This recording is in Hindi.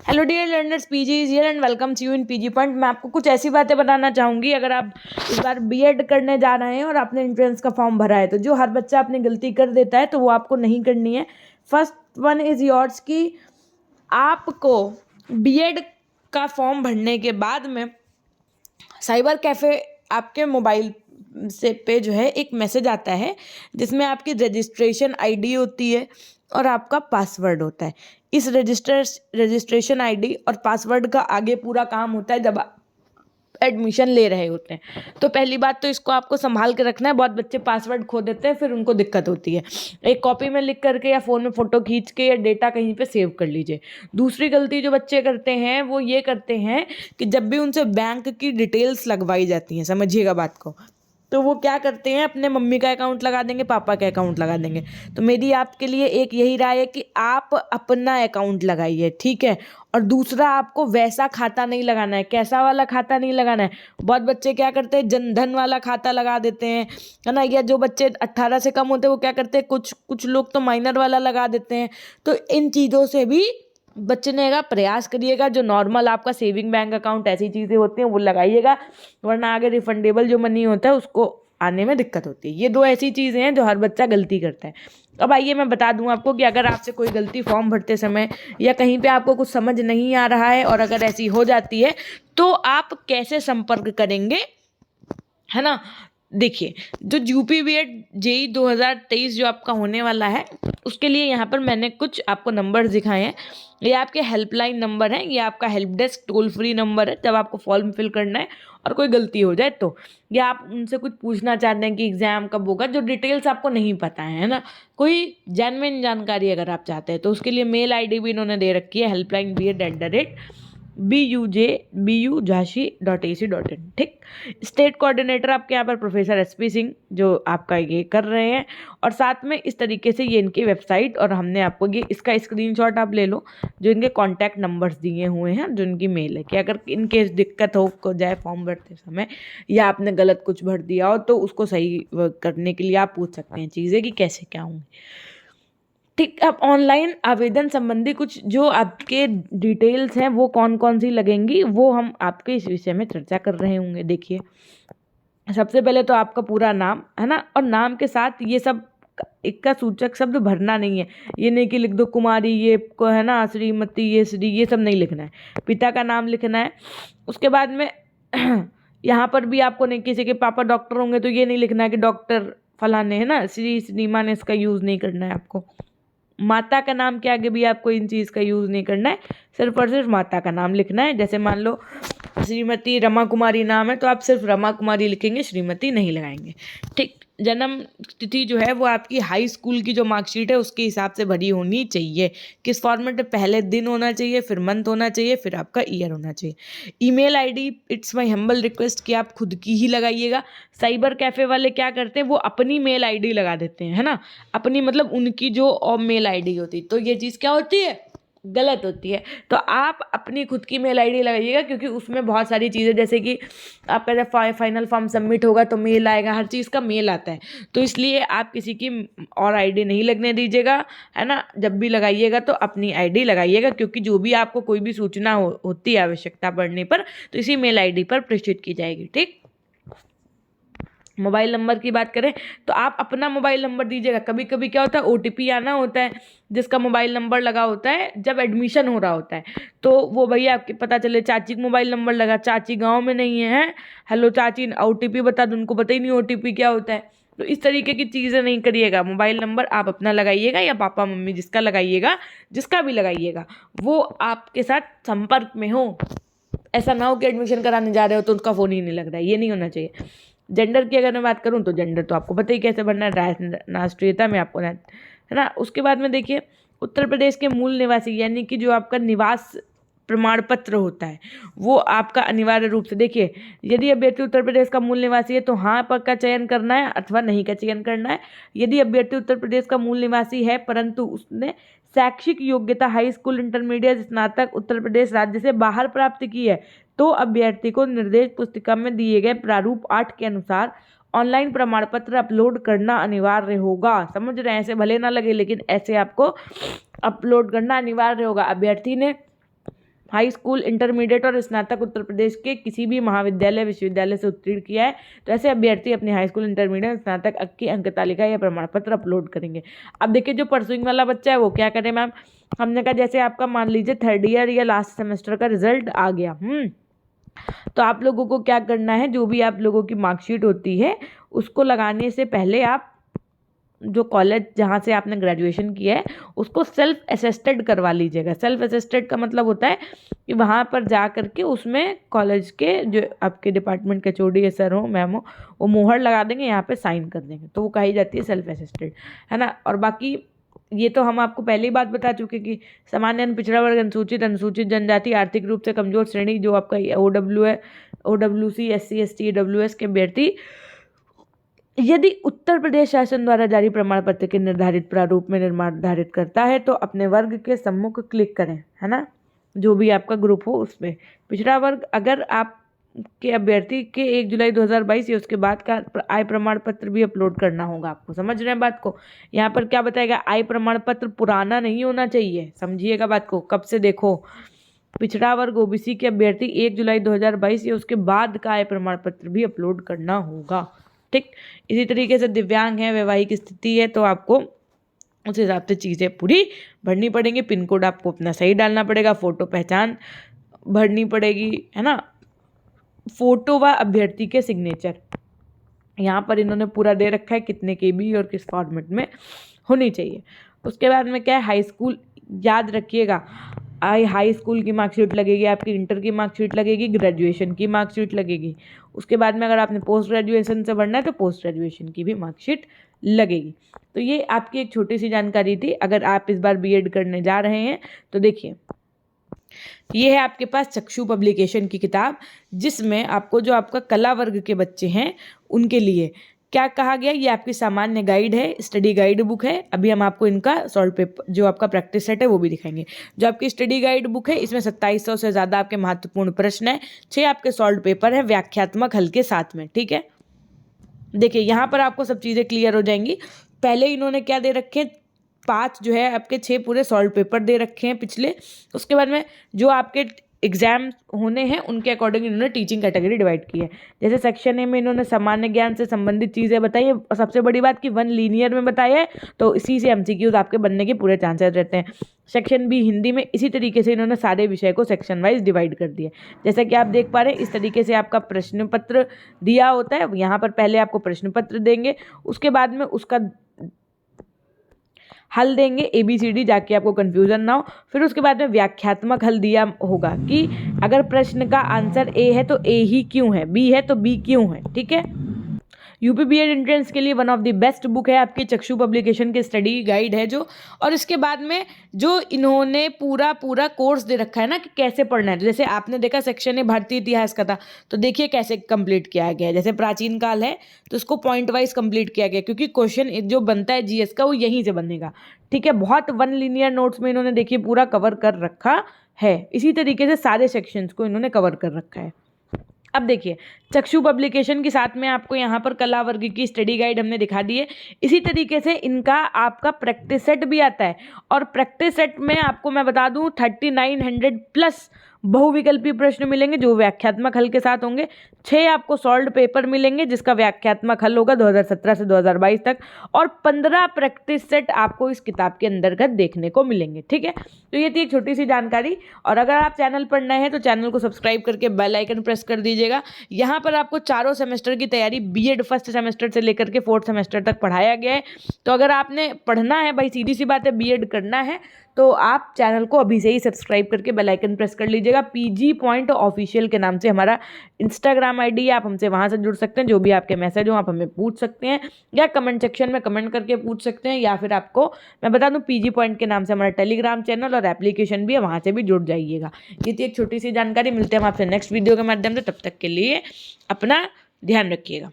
Hello dear learners, PG is here and welcome to you in PG point. मैं आपको कुछ ऐसी बातें बताना चाहूँगी। अगर आप इस बार बीएड करने जा रहे हैं और आपने एंट्रेंस का फॉर्म भरा है, तो जो हर बच्चा अपनी गलती कर देता है तो वो आपको नहीं करनी है। फर्स्ट वन इज़ योर्स कि आपको बीएड का फॉर्म भरने के बाद में साइबर कैफ़े आपके मोबाइल से पे जो है एक मैसेज आता है, जिसमें आपकी रजिस्ट्रेशन आईडी होती है और आपका पासवर्ड होता है। इस रजिस्ट्रेशन आईडी और पासवर्ड का आगे पूरा काम होता है जब आप एडमिशन ले रहे होते हैं। तो पहली बात तो इसको आपको संभाल के रखना है। बहुत बच्चे पासवर्ड खो देते हैं, फिर उनको दिक्कत होती है। एक कॉपी में लिख करके या फ़ोन में फ़ोटो खींच के या डेटा कहीं पे सेव कर लीजिए। दूसरी गलती जो बच्चे करते हैं वो ये करते हैं कि जब भी उनसे बैंक की डिटेल्स लगवाई जाती हैं, समझिएगा बात को, तो वो क्या करते हैं, अपने मम्मी का अकाउंट लगा देंगे, पापा का अकाउंट लगा देंगे। तो मेरी आपके लिए एक यही राय है कि आप अपना अकाउंट लगाइए, ठीक है। और दूसरा, आपको वैसा खाता नहीं लगाना है। कैसा वाला खाता नहीं लगाना है? बहुत बच्चे क्या करते हैं, जनधन वाला खाता लगा देते हैं, है ना। या जो बच्चे 18 से कम होते हैं वो क्या करते हैं, कुछ लोग तो माइनर वाला लगा देते हैं। तो इन चीज़ों से भी बचने का प्रयास करिएगा। जो नॉर्मल आपका सेविंग बैंक अकाउंट, ऐसी चीज़ें होती हैं वो लगाइएगा, वरना आगे रिफंडेबल जो मनी होता है उसको आने में दिक्कत होती है। ये दो ऐसी चीज़ें हैं जो हर बच्चा गलती करता है। अब आइए मैं बता दूं आपको कि अगर आपसे कोई गलती फॉर्म भरते समय या कहीं पे आपको कुछ समझ नहीं आ रहा है और अगर ऐसी हो जाती है तो आप कैसे संपर्क करेंगे, है ना। देखिए, जो यूपी बीएड जेई 2023 जो आपका होने वाला है, उसके लिए यहाँ पर मैंने कुछ आपको नंबर दिखाए हैं। ये आपके हेल्पलाइन नंबर हैं, ये आपका help desk toll free number है। जब आपको फॉर्म फिल करना है और कोई गलती हो जाए तो, या आप उनसे कुछ पूछना चाहते हैं कि एग्ज़ाम कब होगा, जो डिटेल्स आपको नहीं पता है ना, कोई जेन्युइन जानकारी अगर आप चाहते हैं, तो उसके लिए मेल आईडी भी इन्होंने दे रखी है, helpline@bujhashi.ac.in, ठीक। स्टेट कोऑर्डिनेटर आपके यहाँ पर प्रोफेसर एसपी सिंह जो आपका ये कर रहे हैं। और साथ में इस तरीके से ये इनकी वेबसाइट, और हमने आपको ये इसका स्क्रीनशॉट आप ले लो, जो इनके कॉन्टैक्ट नंबर्स दिए हुए हैं, जो इनकी मेल है, कि अगर इनकेस दिक्कत हो को जाए फॉर्म भरते समय या आपने गलत कुछ भर दिया हो तो उसको सही करने के लिए आप पूछ सकते हैं चीज़ें कि कैसे क्या होंगे, ठीक। अब ऑनलाइन आवेदन संबंधी कुछ जो आपके डिटेल्स हैं वो कौन कौन सी लगेंगी, वो हम आपके इस विषय में चर्चा कर रहे होंगे। देखिए, सबसे पहले तो आपका पूरा नाम, है ना, और नाम के साथ ये सब इक्का सूचक शब्द भरना नहीं है। ये नहीं कि लिख दो कुमारी, ये को है ना, श्रीमती, ये श्री, ये सब नहीं लिखना है। पिता का नाम लिखना है। उसके बाद में यहाँ पर भी आपको नहीं, किसी के पापा डॉक्टर होंगे तो ये नहीं लिखना है कि डॉक्टर फलाने, है ना, श्री श्रीमान, इसका यूज़ नहीं करना है आपको। माता का नाम के आगे भी आपको इन चीज़ का यूज़ नहीं करना है, सिर्फ और सिर्फ माता का नाम लिखना है। जैसे मान लो श्रीमती रमा कुमारी नाम है तो आप सिर्फ रमा कुमारी लिखेंगे, श्रीमती नहीं लगाएंगे, ठीक। जन्म तिथि जो है वो आपकी हाई स्कूल की जो मार्कशीट है उसके हिसाब से भरी होनी चाहिए। किस फॉर्मेट में? पहले दिन होना चाहिए, फिर मंथ होना चाहिए, फिर आपका ईयर होना चाहिए। Email ID, it's my humble request कि आप खुद की ही लगाइएगा। साइबर कैफ़े वाले क्या करते हैं, वो अपनी मेल आईडी लगा देते हैं, है ना, अपनी मतलब उनकी जो मेल आईडी होती, तो ये चीज़ क्या होती है, गलत होती है। तो आप अपनी खुद की मेल आईडी लगाइएगा, क्योंकि उसमें बहुत सारी चीज़ें, जैसे कि आपका जब फाइनल फॉर्म सबमिट होगा तो मेल आएगा, हर चीज़ का मेल आता है, तो इसलिए आप किसी की और आईडी नहीं लगने दीजिएगा, है ना। जब भी लगाइएगा तो अपनी आईडी लगाइएगा, क्योंकि जो भी आपको कोई भी सूचना होती है आवश्यकता पड़ने पर, तो इसी मेल आईडी पर प्रेषित की जाएगी, ठीक। मोबाइल नंबर की बात करें तो आप अपना मोबाइल नंबर दीजिएगा। कभी कभी क्या होता है, ओटीपी आना होता है जिसका मोबाइल नंबर लगा होता है जब एडमिशन हो रहा होता है, तो वो भैया आपके पता चले चाची का मोबाइल नंबर लगा, चाची गांव में नहीं है, हेलो चाची ओटीपी बता दो, उनको पता ही नहीं ओटीपी क्या होता है। तो इस तरीके की चीज़ें नहीं करिएगा। मोबाइल नंबर आप अपना लगाइएगा या पापा मम्मी जिसका लगाइएगा, जिसका भी लगाइएगा, वो आपके साथ संपर्क में हो। ऐसा ना हो कि एडमिशन कराने जा रहे हो तो उसका फ़ोन ही नहीं लग रहा है, ये नहीं होना चाहिए। जेंडर की अगर मैं बात करूं तो जेंडर तो आपको पता ही कैसे बनना है, राष्ट्रीयता में आपको, है ना। उसके बाद में देखिए, उत्तर प्रदेश के मूल निवासी, यानी कि जो आपका निवास प्रमाण पत्र होता है वो आपका अनिवार्य रूप से, देखिए, यदि अभ्यर्थी उत्तर प्रदेश का मूल निवासी है तो हाँ पर का चयन करना है अथवा नहीं का चयन करना है। यदि अभ्यर्थी उत्तर प्रदेश का मूल निवासी है परंतु उसने शैक्षिक योग्यता हाई स्कूल, इंटरमीडिएट, स्नातक उत्तर प्रदेश राज्य से बाहर प्राप्त की है, तो अभ्यर्थी को निर्देश पुस्तिका में दिए गए प्रारूप 8 के अनुसार ऑनलाइन प्रमाण पत्र अपलोड करना अनिवार्य होगा। समझ रहे हैं? ऐसे भले ना लगे, लेकिन ऐसे आपको अपलोड करना अनिवार्य होगा। अभ्यर्थी ने हाई स्कूल, इंटरमीडिएट और स्नातक उत्तर प्रदेश के किसी भी महाविद्यालय विश्वविद्यालय से उत्तीर्ण किया है तो ऐसे अभ्यर्थी अपने हाई स्कूल, इंटरमीडिएट और स्नातक की अंक तालिका या प्रमाण पत्र अपलोड करेंगे। अब देखिए जो परसुइंग वाला बच्चा है वो क्या करे मैम, हमने कहा जैसे आपका मान लीजिए थर्ड ईयर या लास्ट सेमेस्टर का रिजल्ट आ गया, तो आप लोगों को क्या करना है, जो भी आप लोगों की मार्कशीट होती है उसको लगाने से पहले आप जो कॉलेज जहाँ से आपने ग्रेजुएशन किया है उसको सेल्फ असेस्टेड करवा लीजिएगा। सेल्फ असेस्टेड का मतलब होता है कि वहाँ पर जा करके उसमें कॉलेज के जो आपके डिपार्टमेंट के HOD सर हो, मैम हो, वो मुहर लगा देंगे, यहाँ पे साइन कर देंगे, तो वो कही जाती है सेल्फ असेस्टेड, है ना। और बाकी ये तो हम आपको पहले ही बात बता चुके कि सामान्य पिछड़ा वर्ग, अनुसूचित जनजाति, आर्थिक रूप से कमजोर श्रेणी जो आपका OW है, OWC, SC, ST, AWS के अभ्यर्थी यदि उत्तर प्रदेश शासन द्वारा जारी प्रमाण पत्र के निर्धारित प्रारूप में निर्धारित करता है तो अपने वर्ग के सम्मुख क्लिक करें, है ना, जो भी आपका ग्रुप हो उसमें। पिछड़ा वर्ग, अगर आप के अभ्यर्थी के 1 जुलाई 2022 या उसके बाद का आय प्रमाण पत्र भी अपलोड करना होगा आपको। समझ रहे हैं बात को। यहाँ पर क्या बताएगा, आय प्रमाण पत्र पुराना नहीं होना चाहिए, समझिएगा बात को। कब से देखो, पिछड़ा वर्ग OBC के अभ्यर्थी 1 जुलाई 2022 या उसके बाद का आय प्रमाण पत्र भी अपलोड करना होगा, ठीक। इसी तरीके से दिव्यांग है, वैवाहिक स्थिति है, तो आपको उस हिसाब से चीज़ें पूरी भरनी पड़ेंगी। पिन कोड आपको अपना सही डालना पड़ेगा, फोटो पहचान भरनी पड़ेगी, है ना। फोटो व अभ्यर्थी के सिग्नेचर यहाँ पर इन्होंने पूरा दे रखा है, कितने KB और किस फॉर्मेट में होनी चाहिए। उसके बाद में क्या है, हाई स्कूल, याद रखिएगा हाई स्कूल की मार्कशीट लगेगी, आपकी इंटर की मार्कशीट लगेगी, ग्रेजुएशन की मार्कशीट लगेगी। उसके बाद में अगर आपने पोस्ट ग्रेजुएशन से बढ़ना है तो पोस्ट ग्रेजुएशन की भी मार्कशीट लगेगी। तो ये आपकी एक छोटी सी जानकारी थी। अगर आप इस बार BEd करने जा रहे हैं तो देखिए, ये है आपके पास चक्षु पब्लिकेशन की किताब, जिसमें आपको जो आपका कला वर्ग के बच्चे हैं उनके लिए क्या कहा गया, ये आपकी सामान्य गाइड है, स्टडी गाइड बुक है। अभी हम आपको इनका सॉल्व पेपर, जो आपका प्रैक्टिस सेट है वो भी दिखाएंगे। जो आपकी स्टडी गाइड बुक है इसमें 2700 से ज़्यादा आपके महत्वपूर्ण प्रश्न है, 6 आपके सॉल्व पेपर है व्याख्यात्मक हल के साथ में, ठीक है। देखिए यहाँ पर आपको सब चीज़ें क्लियर हो जाएंगी। पहले इन्होंने क्या दे रखे, 5 जो है आपके 6 पूरे सॉल्व पेपर दे रखे हैं पिछले। उसके बाद में जो आपके एग्जाम होने हैं उनके अकॉर्डिंग इन्होंने टीचिंग कैटेगरी डिवाइड की है। जैसे सेक्शन A में इन्होंने सामान्य ज्ञान से संबंधित चीज़ें बताई है, और सबसे बड़ी बात कि 1 लीनियर में बताया है, तो इसी से MCQs आपके बनने के पूरे चांसेस रहते हैं। सेक्शन B हिंदी में इसी तरीके से इन्होंने सारे विषय को सेक्शन वाइज डिवाइड कर दिया। जैसा कि आप देख पा रहे हैं, इस तरीके से आपका प्रश्न पत्र दिया होता है। यहाँ पर पहले आपको प्रश्न पत्र देंगे, उसके बाद में उसका हल देंगे ABCD, जाके आपको कंफ्यूजन ना हो। फिर उसके बाद में व्याख्यात्मक हल दिया होगा कि अगर प्रश्न का आंसर A है तो A ही क्यों है, B है तो B क्यों है, ठीक है। UP BEd एंट्रेंस के लिए one of the best book है आपकी चक्षु पब्लिकेशन की स्टडी गाइड है जो। और इसके बाद में जो इन्होंने पूरा कोर्स दे रखा है ना कि कैसे पढ़ना है। तो जैसे आपने देखा सेक्शन A भारतीय इतिहास का था, तो देखिए कैसे कंप्लीट किया गया है। जैसे प्राचीन काल है तो इसको पॉइंट वाइज कंप्लीट किया गया, क्योंकि क्वेश्चन जो बनता है GS का वो यहीं से बनेगा, ठीक है। बहुत 1 लीनियर नोट्स में इन्होंने देखिए पूरा कवर कर रखा है। इसी तरीके से सारे सेक्शंस को इन्होंने कवर कर रखा है। अब देखिए चक्षु पब्लिकेशन के साथ में आपको यहाँ पर कला वर्ग की स्टडी गाइड हमने दिखा दी है। इसी तरीके से इनका आपका प्रैक्टिस सेट भी आता है, और प्रैक्टिस सेट में आपको मैं बता दूँ 3900 प्लस बहुविकल्पीय प्रश्न मिलेंगे जो व्याख्यात्मक हल के साथ होंगे। 6 आपको सॉल्व्ड पेपर मिलेंगे जिसका व्याख्यात्मक हल होगा 2017 से 2022 तक, और 15 प्रैक्टिस सेट आपको इस किताब के अंतर्गत देखने को मिलेंगे, ठीक है। तो ये थी एक छोटी सी जानकारी। और अगर आप चैनल पर नए हैं तो चैनल को सब्सक्राइब करके बेल आइकन प्रेस कर दीजिएगा। यहाँ पर आपको चारों सेमेस्टर की तैयारी BEd फर्स्ट सेमेस्टर से लेकर के 4th सेमेस्टर तक पढ़ाया गया है। तो अगर आपने पढ़ना है भाई, सीधी सी बात है, BEd करना है तो आप चैनल को अभी से ही सब्सक्राइब करके बेल आइकन प्रेस कर लीजिएगा। PG पॉइंट ऑफिशियल के नाम से हमारा इंस्टाग्राम ID है, आप हमसे वहाँ से जुड़ सकते हैं। जो भी आपके मैसेज हो आप हमें पूछ सकते हैं, या कमेंट सेक्शन में कमेंट करके पूछ सकते हैं, या फिर आपको मैं बता दूँ PG पॉइंट के नाम से हमारा टेलीग्राम चैनल और एप्लीकेशन भी है, वहाँ से भी जुड़ जाइएगा। ये थी एक छोटी सी जानकारी। मिलते हैं हम आपसे नेक्स्ट वीडियो के माध्यम से, तब तक के लिए अपना ध्यान रखिएगा।